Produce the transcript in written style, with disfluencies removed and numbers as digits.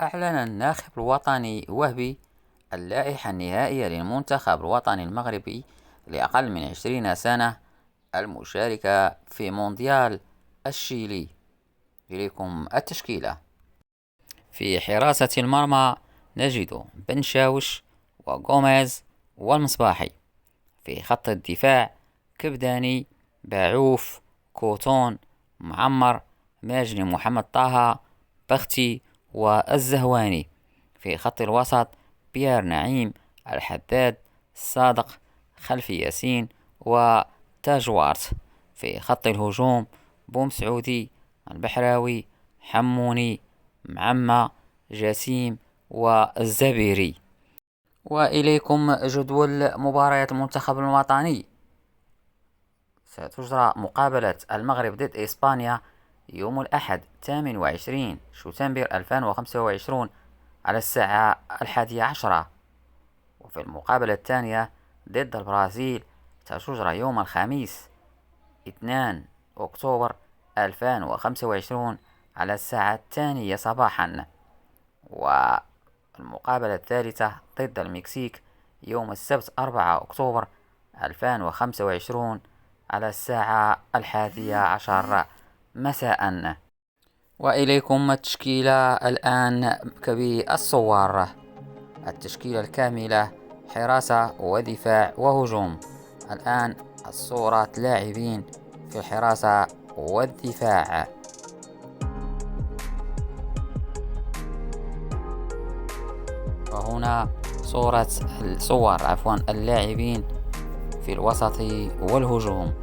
أعلن الناخب الوطني وهبي اللائحة النهائية للمنتخب الوطني المغربي لأقل من 20 سنة المشاركة في مونديال الشيلي. إليكم التشكيلة: في حراسة المرمى نجد بن شاوش وغوميز والمصباحي. في خط الدفاع كبداني، باعوف، كوتون، معمر، ماجني محمد طه، بختي والزهواني. في خط الوسط بيير نعيم، الحداد، صادق، خلفي ياسين وتاجوارت. في خط الهجوم بومسعودي، البحراوي، حموني، معمة، جسيم والزبيري. وإليكم جدول مباريات المنتخب الوطني. ستجرى مقابلة المغرب ضد إسبانيا يوم الأحد 28 شتنبر 2025 على الساعة 11. وفي المقابلة الثانية ضد البرازيل ستجرى يوم الخميس 2 أكتوبر 2025 على الساعة 2 صباحا. والمقابلة الثالثة ضد المكسيك يوم السبت 4 أكتوبر 2025 على الساعة 11 مساء. وإليكم التشكيلة الآن بالصور. التشكيلة الكاملة: حراسة ودفاع وهجوم. الآن الصورة لاعبين في الحراسة والدفاع. وهنا صور اللاعبين في الوسط والهجوم.